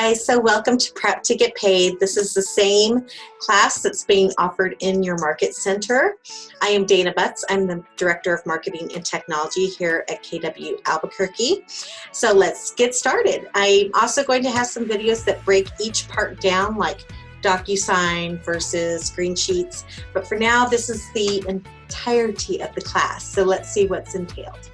guys, so welcome to Prep to Get Paid. This is the same class that's being offered in your market center. I am Dana Butts. I'm the Director of Marketing and Technology here at KW Albuquerque. So let's get started. I'm also going to have some videos that break each part down, like DocuSign versus green sheets. But for now, this is the entirety of the class. So let's see what's entailed.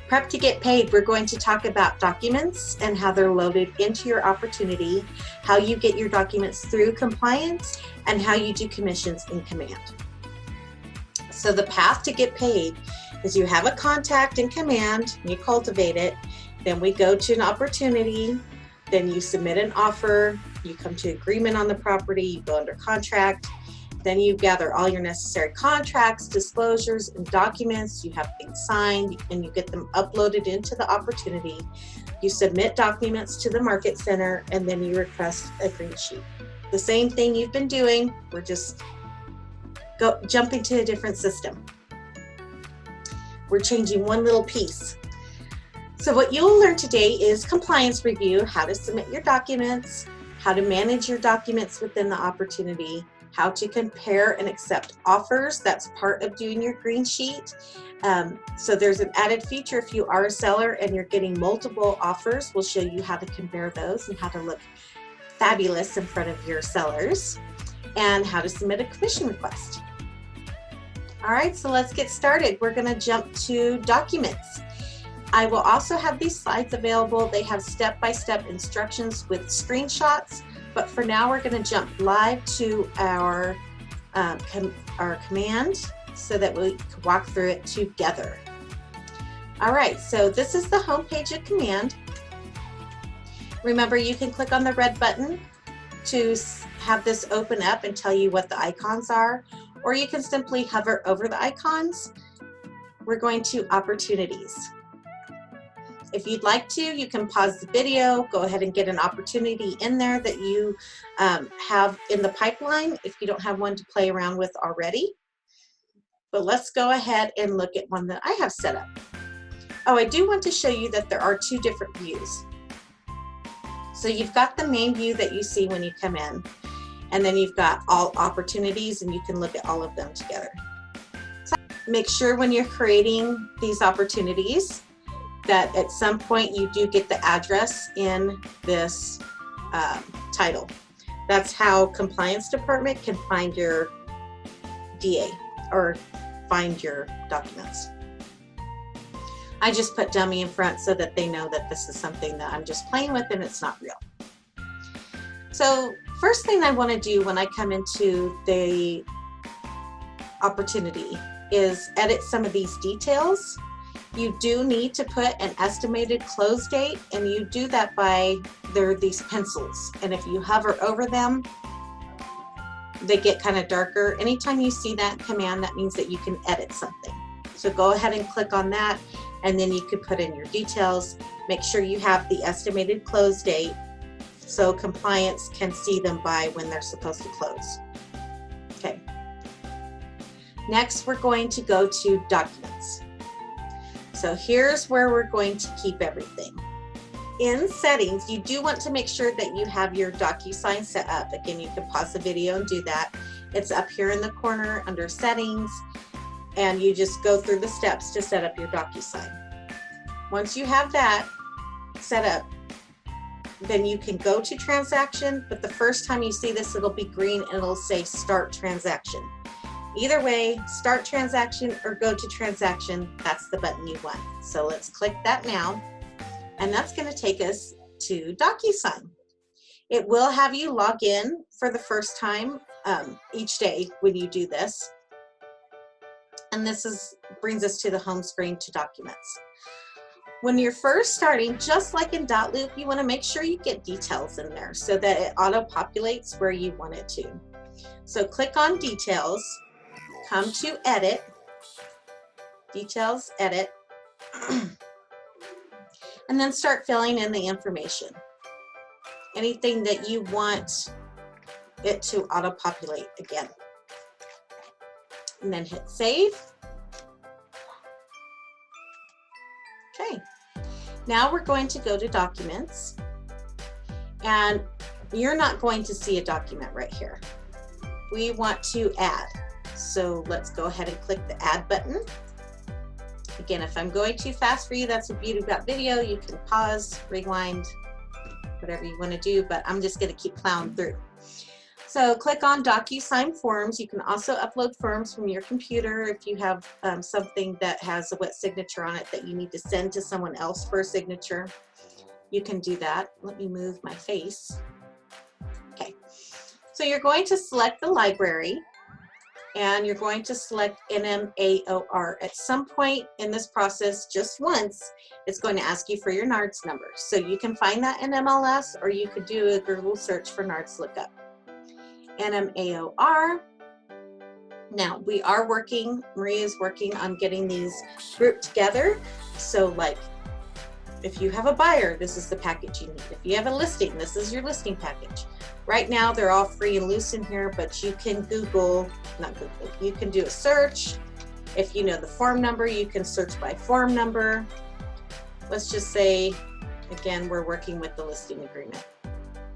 Prep to Get Paid, we're going to talk about documents and how they're loaded into your opportunity, how you get your documents through compliance, and how you do commissions in Command. So the path to get paid is you have a contact in Command, you cultivate it, then we go to an opportunity, then you submit an offer, you come to agreement on the property, you go under contract, then you gather all your necessary contracts, disclosures, and documents. You have things signed and you get them uploaded into the opportunity. You submit documents to the market center and then you request a green sheet. The same thing you've been doing, we're just jumping to a different system. We're changing one little piece. So what you'll learn today is compliance review, how to submit your documents, how to manage your documents within the opportunity, how to compare and accept offers. That's part of doing your green sheet. So there's an added feature if you are a seller and you're getting multiple offers. We'll show you how to compare those and how to look fabulous in front of your sellers and how to submit a commission request. All right, so let's get started. We're going to jump to documents. I will also have these slides available. They have step-by-step instructions with screenshots. But for now, we're going to jump live to our command so that we can walk through it together. All right, so this is the home page of Command. Remember, you can click on the red button to have this open up and tell you what the icons are, or you can simply hover over the icons. We're going to Opportunities. If you'd like to, you can pause the video, go ahead and get an opportunity in there that you have in the pipeline if you don't have one to play around with already. But let's go ahead and look at one that I have set up. Oh, I do want to show you that there are two different views. So you've got the main view that you see when you come in, and then you've got all opportunities and you can look at all of them together. So make sure when you're creating these opportunities that at some point you do get the address in this title. That's how compliance department can find your DA or find your documents. I just put dummy in front so that they know that this is something that I'm just playing with and it's not real. So first thing I want to do when I come into the opportunity is edit some of these details. You do need to put an estimated close date, and you do that by, there are these pencils, and if you hover over them, they get kind of darker. Anytime you see that command, that means that you can edit something. So go ahead and click on that, and then you could put in your details. Make sure you have the estimated close date so compliance can see them by when they're supposed to close. Okay. Next, we're going to go to Documents. So here's where we're going to keep everything. In settings, you do want to make sure that you have your DocuSign set up. Again, you can pause the video and do that. It's up here in the corner under settings, and you just go through the steps to set up your DocuSign. Once you have that set up, then you can go to transaction, but the first time you see this, it'll be green and it'll say start transaction. Either way, start transaction or go to transaction, that's the button you want. So let's click that now, and that's going to take us to DocuSign. It will have you log in for the first time each day when you do this. And this brings us to the home screen to Documents. When you're first starting, just like in Dotloop, you want to make sure you get details in there so that it auto-populates where you want it to. So click on Details. Come to Edit, Details, Edit, and then start filling in the information. Anything that you want it to auto-populate again. And then hit Save. Okay, now we're going to go to Documents, And you're not going to see a document right here. We want to add. So let's go ahead and click the add button. Again, if I'm going too fast for you, that's the beauty about video. You can pause, rewind, whatever you want to do, but I'm just going to keep plowing through. So click on DocuSign Forms. You can also upload forms from your computer if you have something that has a wet signature on it that you need to send to someone else for a signature. You can do that. Let me move my face. Okay, so you're going to select the library and you're going to select NMAOR. At some point in this process, just once, it's going to ask you for your NARDS number. So you can find that in MLS or you could do a Google search for NARDS lookup. NMAOR. Now we are working, Maria's working on getting these grouped together. So like if you have a buyer, this is the package you need. If you have a listing, this is your listing package. Right now they're all free and loose in here, but you can you can do a search. If you know the form number, you can search by form number. Let's just say, again, we're working with the listing agreement.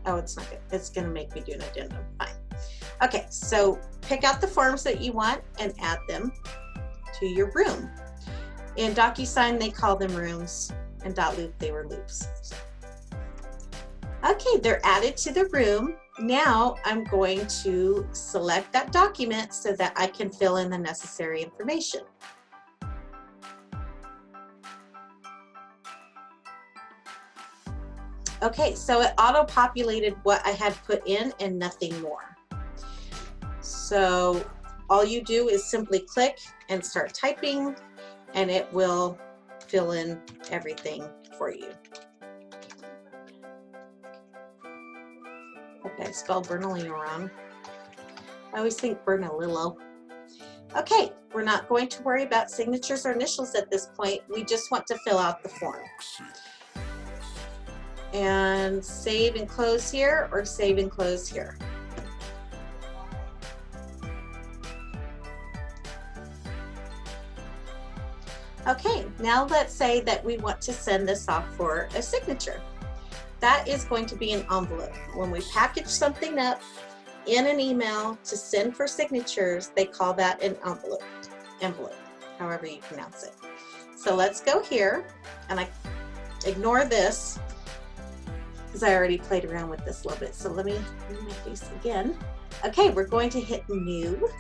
Oh, it's not good. It's gonna make me do an addendum, fine. Okay, so pick out the forms that you want and add them to your room. In DocuSign, they call them rooms, and .loop, they were loops. Okay, they're added to the room. Now I'm going to select that document so that I can fill in the necessary information. Okay, so it auto-populated what I had put in and nothing more. So all you do is simply click and start typing and it will fill in everything for you. Okay, I spelled Bernalillo wrong. I always think Bernalillo. Okay, we're not going to worry about signatures or initials at this point. We just want to fill out the form. And save and close here or save and close here. Okay, now let's say that we want to send this off for a signature. That is going to be an envelope. When we package something up in an email to send for signatures, they call that an envelope, however you pronounce it. So let's go here, and I ignore this because I already played around with this a little bit. So let me move my face again. Okay, we're going to hit new.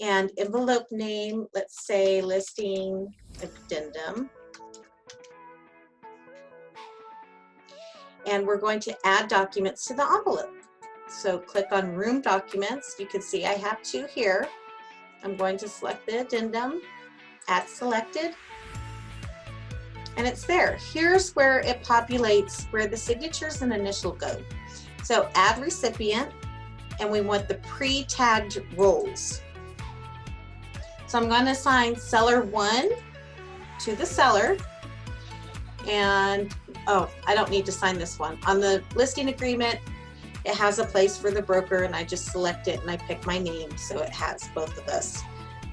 And envelope name, let's say listing addendum. And we're going to add documents to the envelope. So click on room documents. You can see I have two here. I'm going to select the addendum, add selected, and it's there. Here's where it populates where the signatures and initial go. So add recipient, and we want the pre-tagged roles. So I'm going to assign seller 1 to the seller, and oh, I don't need to sign this one. On the listing agreement, it has a place for the broker, and I just select it and I pick my name so it has both of us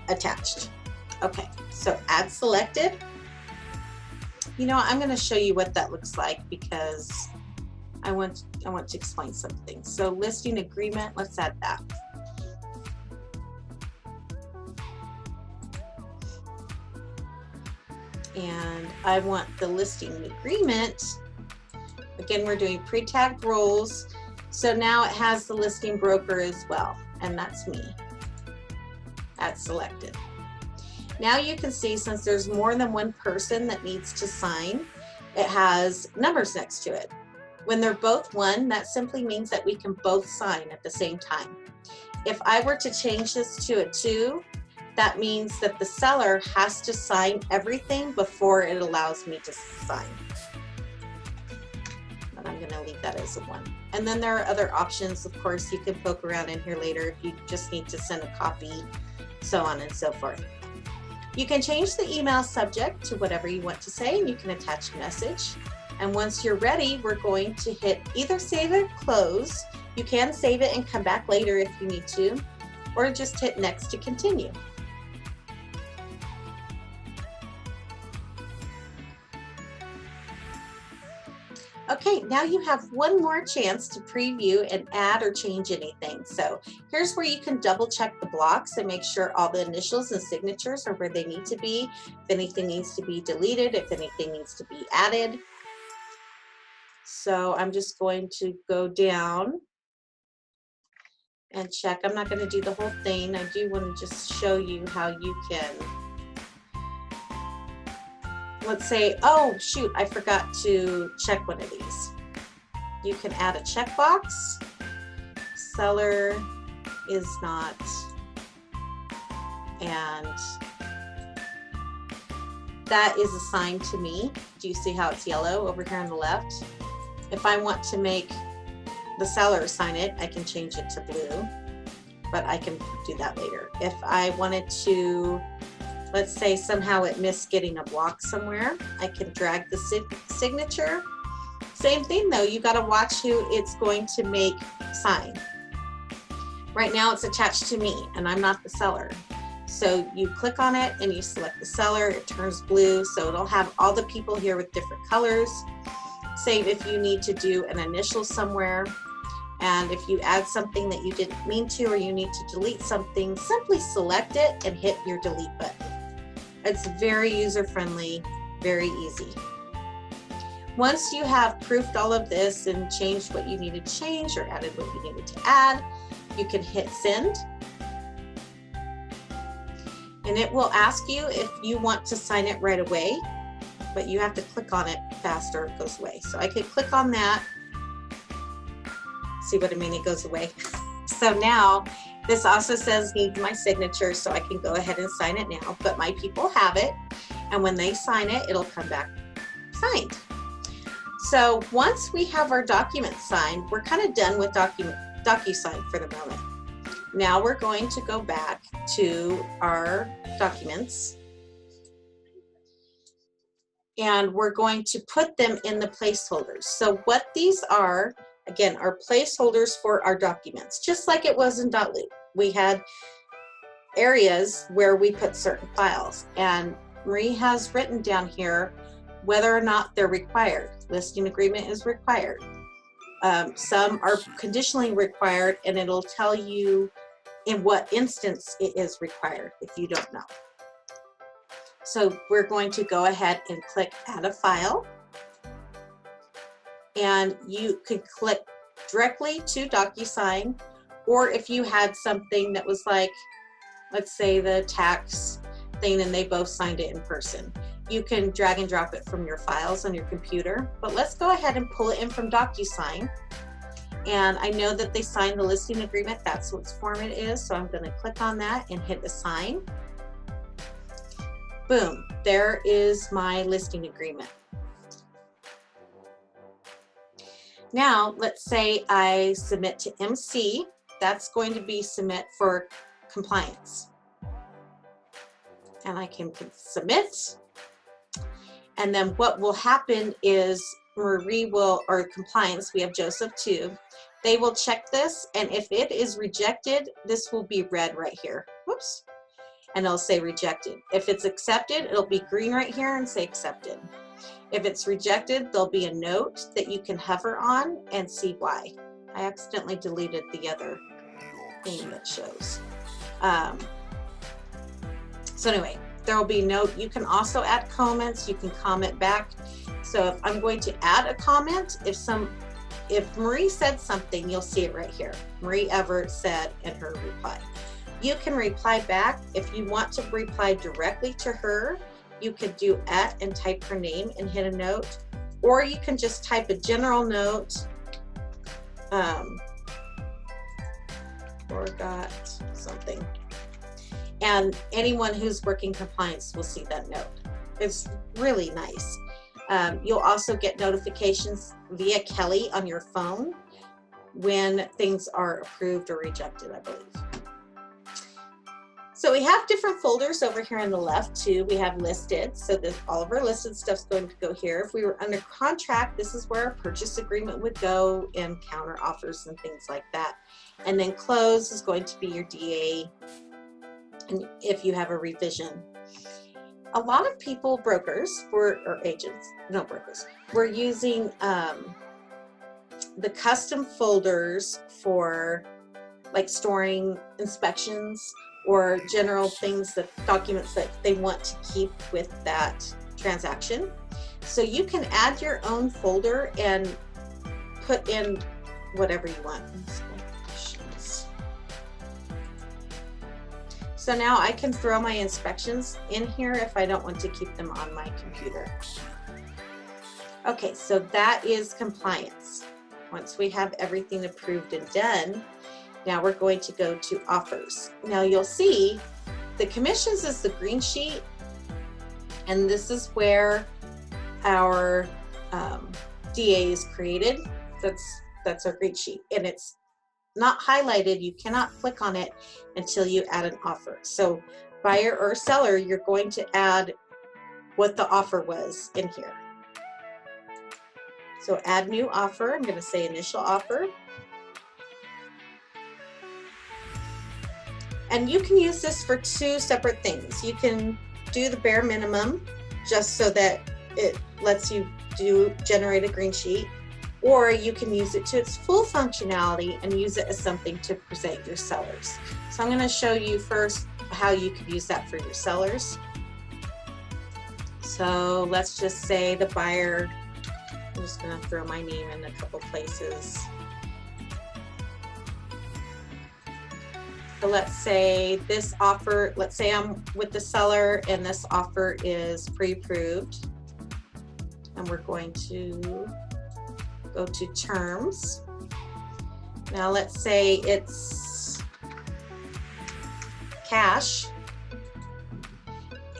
attached. Okay, so add selected. You know, I'm going to show you what that looks like because I want to explain something. So listing agreement, let's add that. And I want the listing agreement. Again, we're doing pre-tagged roles. So now it has the listing broker as well, and that's me. That's selected. Now you can see, since there's more than one person that needs to sign, it has numbers next to it. When they're both 1, that simply means that we can both sign at the same time. If I were to change this to a 2, that means that the seller has to sign everything before it allows me to sign. But I'm going to leave that as a 1. And then there are other options. Of course, you can poke around in here later if you just need to send a copy, so on and so forth. You can change the email subject to whatever you want to say, and you can attach a message. And once you're ready, we're going to hit either save or close. You can save it and come back later if you need to, or just hit next to continue. Okay, now you have one more chance to preview and add or change anything. So here's where you can double check the blocks and make sure all the initials and signatures are where they need to be. If anything needs to be deleted, if anything needs to be added. So I'm just going to go down and check. I'm not going to do the whole thing. I do want to just show you how you can, let's say, oh shoot, I forgot to check one of these. You can add a checkbox. Seller is not, and that is assigned to me. Do you see how it's yellow over here on the left? If I want to make the seller assign it, I can change it to blue, but I can do that later. If I wanted to, let's say somehow it missed getting a block somewhere, I can drag the signature. Same thing though, you gotta watch who it's going to make sign. Right now it's attached to me and I'm not the seller. So you click on it and you select the seller, it turns blue, so it'll have all the people here with different colors. Same if you need to do an initial somewhere, and if you add something that you didn't mean to, or you need to delete something, simply select it and hit your delete button. It's very user-friendly, very easy. Once you have proofed all of this and changed what you needed to change or added what you needed to add, you can hit send. And it will ask you if you want to sign it right away, but you have to click on it fast or it goes away. So I could click on that. See what I mean? It goes away. So now this also says need my signature, so I can go ahead and sign it now, but my people have it. And when they sign it, it'll come back signed. So once we have our document signed, we're kind of done with DocuSign for the moment. Now we're going to go back to our documents and we're going to put them in the placeholders. So what these are, again, are placeholders for our documents, just like it was in .loop. We had areas where we put certain files, and Marie has written down here whether or not they're required. Listing agreement is required. Some are conditionally required, and it'll tell you in what instance it is required if you don't know. So we're going to go ahead and click add a file, and you could click directly to DocuSign, or if you had something that was like, let's say the tax thing and they both signed it in person, you can drag and drop it from your files on your computer. But let's go ahead and pull it in from DocuSign. And I know that they signed the listing agreement, that's what form it is, so I'm going to click on that and hit assign. Boom, there is my listing agreement. Now let's say I submit to MC, that's going to be submit for compliance. And I can submit, and then what will happen is Marie will, or compliance, we have Joseph too, they will check this, and if it is rejected, this will be red right here. Whoops. And it'll say rejected. If it's accepted, it'll be green right here and say accepted. If it's rejected, there'll be a note that you can hover on and see why. I accidentally deleted the other thing that shows. So anyway, there will be a note. You can also add comments. You can comment back. So if I'm going to add a comment, if Marie said something, you'll see it right here. Marie Everett said in her reply. You can reply back. If you want to reply directly to her, you could do @ and type her name and hit a note, or you can just type a general note, forgot something, and anyone who's working compliance will see that note. It's really nice. You'll also get notifications via Kelly on your phone when things are approved or rejected, I believe. So we have different folders over here on the left too. We have listed, so that all of our listed stuff's going to go here. If we were under contract, this is where our purchase agreement would go, and counter offers and things like that. And then close is going to be your DA, and if you have a revision. A lot of people, brokers, or agents, no brokers, we're using the custom folders for like storing inspections or general things, that documents that they want to keep with that transaction. So you can add your own folder and put in whatever you want. So now I can throw my inspections in here if I don't want to keep them on my computer. Okay, so that is compliance. Once we have everything approved and done, now we're going to go to offers. Now you'll see the commissions is the green sheet, and this is where our DA is created. That's our green sheet, and it's not highlighted. You cannot click on it until you add an offer. So buyer or seller, you're going to add what the offer was in here. So add new offer. I'm going to say initial offer. And you can use this for two separate things. You can do the bare minimum just so that it lets you generate a green sheet, or you can use it to its full functionality and use it as something to present your sellers. So I'm going to show you first how you could use that for your sellers. So let's just say the buyer, I'm just going to throw my name in a couple places. So let's say this offer, let's say I'm with the seller and this offer is pre-approved, and we're going to go to terms. Now let's say it's cash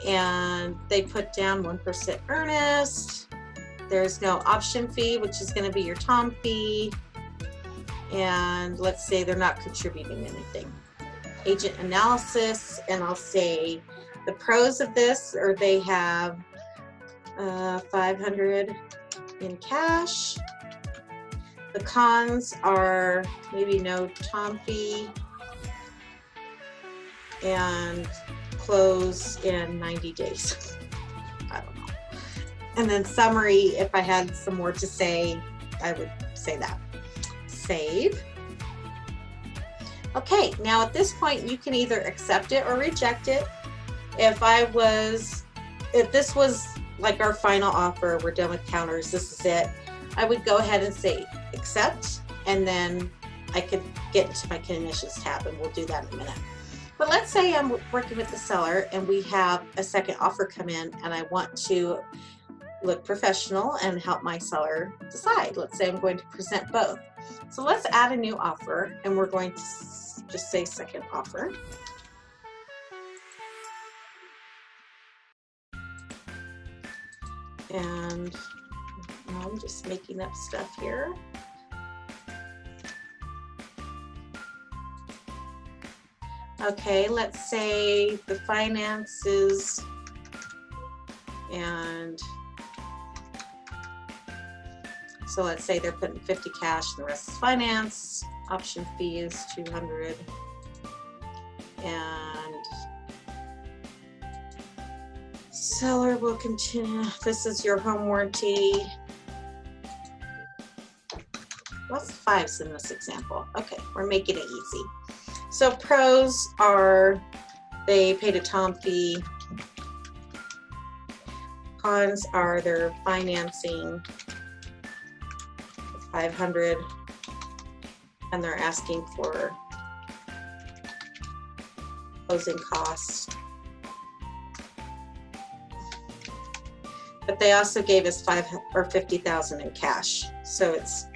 and they put down 1% earnest. There's no option fee, which is going to be your TOM fee, and let's say they're not contributing anything. Agent analysis, and I'll say the pros of this, or they have $500 in cash. The cons are maybe no TOM fee and close in 90 days. I don't know. And then summary, if I had some more to say, I would say that. Save. Okay, now at this point you can either accept it or reject it. If this was like our final offer, we're done with counters, this is it, I would go ahead and say accept, and then I could get into my commissions tab, and we'll do that in a minute. But let's say I'm working with the seller and we have a second offer come in, and I want to look professional and help my seller decide. Let's say I'm going to present both. So let's add a new offer, and we're going to just say second offer. And I'm just making up stuff here. Okay, let's say the finances, and so let's say they're putting 50 cash and the rest is finance. Option fee is 200, and seller will continue. This is your home warranty. Lots of fives in this example. Okay, we're making it easy. So pros are they paid a TOM fee. Cons are they're financing 500, and they're asking for closing costs. But they also gave us $50,000 in cash, so it's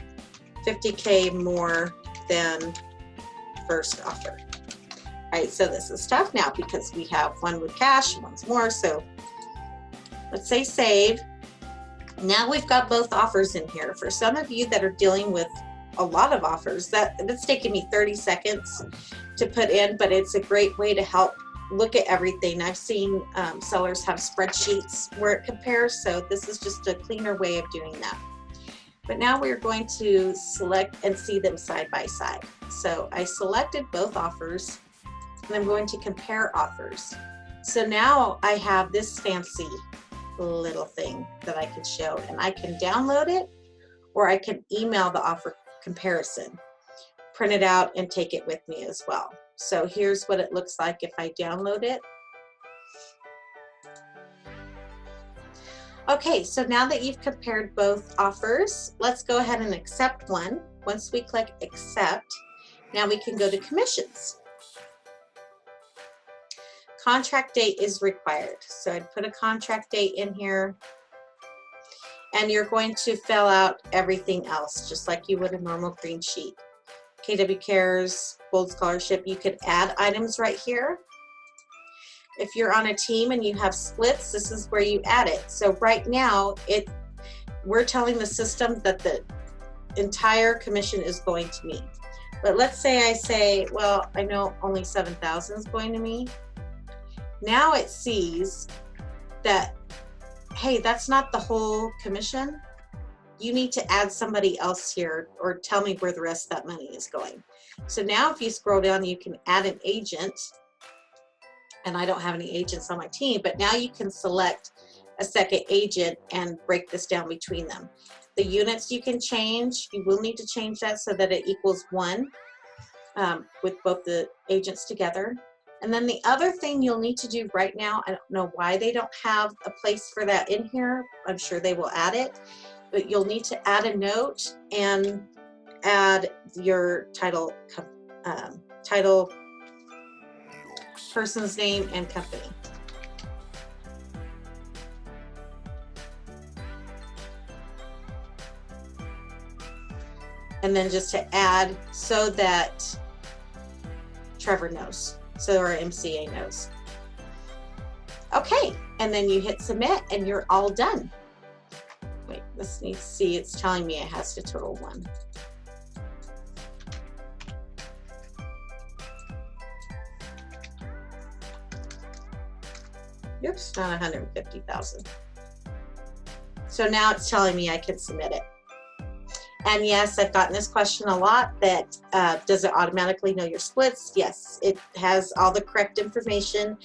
$50K more than first offer. All right, so this is tough now because we have one with cash, one's more. So let's say save. Now we've got both offers in here. For some of you that are dealing with a lot of offers, that's taken me 30 seconds to put in, but it's a great way to help look at everything. I've seen sellers have spreadsheets where it compares, so this is just a cleaner way of doing that. But now we're going to select and see them side by side. So I selected both offers, and I'm going to compare offers. So now I have this fancy little thing that I can show, and I can download it, or I can email the offer comparison. Print it out and take it with me as well. So here's what it looks like if I download it. Okay, so now that you've compared both offers, let's go ahead and accept one. Once we click accept, now we can go to commissions. Contract date is required. So I'd put a contract date in here, and you're going to fill out everything else just like you would a normal green sheet. KW Cares, Gold Scholarship, you could add items right here. If you're on a team and you have splits, this is where you add it. So right now, we're telling the system that the entire commission is going to me. But let's say I say, well, I know only 7,000 is going to me. Now it sees that, hey, that's not the whole commission. You need to add somebody else here or tell me where the rest of that money is going. So now if you scroll down, you can add an agent. And I don't have any agents on my team, but now you can select a second agent and break this down between them. The units you can change, you will need to change that so that it equals 1 with both the agents together. And then the other thing you'll need to do right now, I don't know why they don't have a place for that in here. I'm sure they will add it, but you'll need to add a note and add your title, person's name, and company. And then just to add so that Trevor knows, so our MCA knows. Okay, and then you hit submit and you're all done. Wait, let's see, it's telling me it has to total 1. Oops, not 150,000. So now it's telling me I can submit it. And yes, I've gotten this question a lot, that does it automatically know your splits? Yes, it has all the correct information.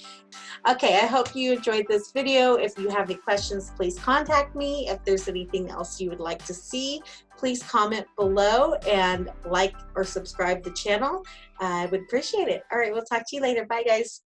Okay, I hope you enjoyed this video. If you have any questions, please contact me. If there's anything else you would like to see, please comment below and like or subscribe to the channel. I would appreciate it. All right, we'll talk to you later. Bye, guys.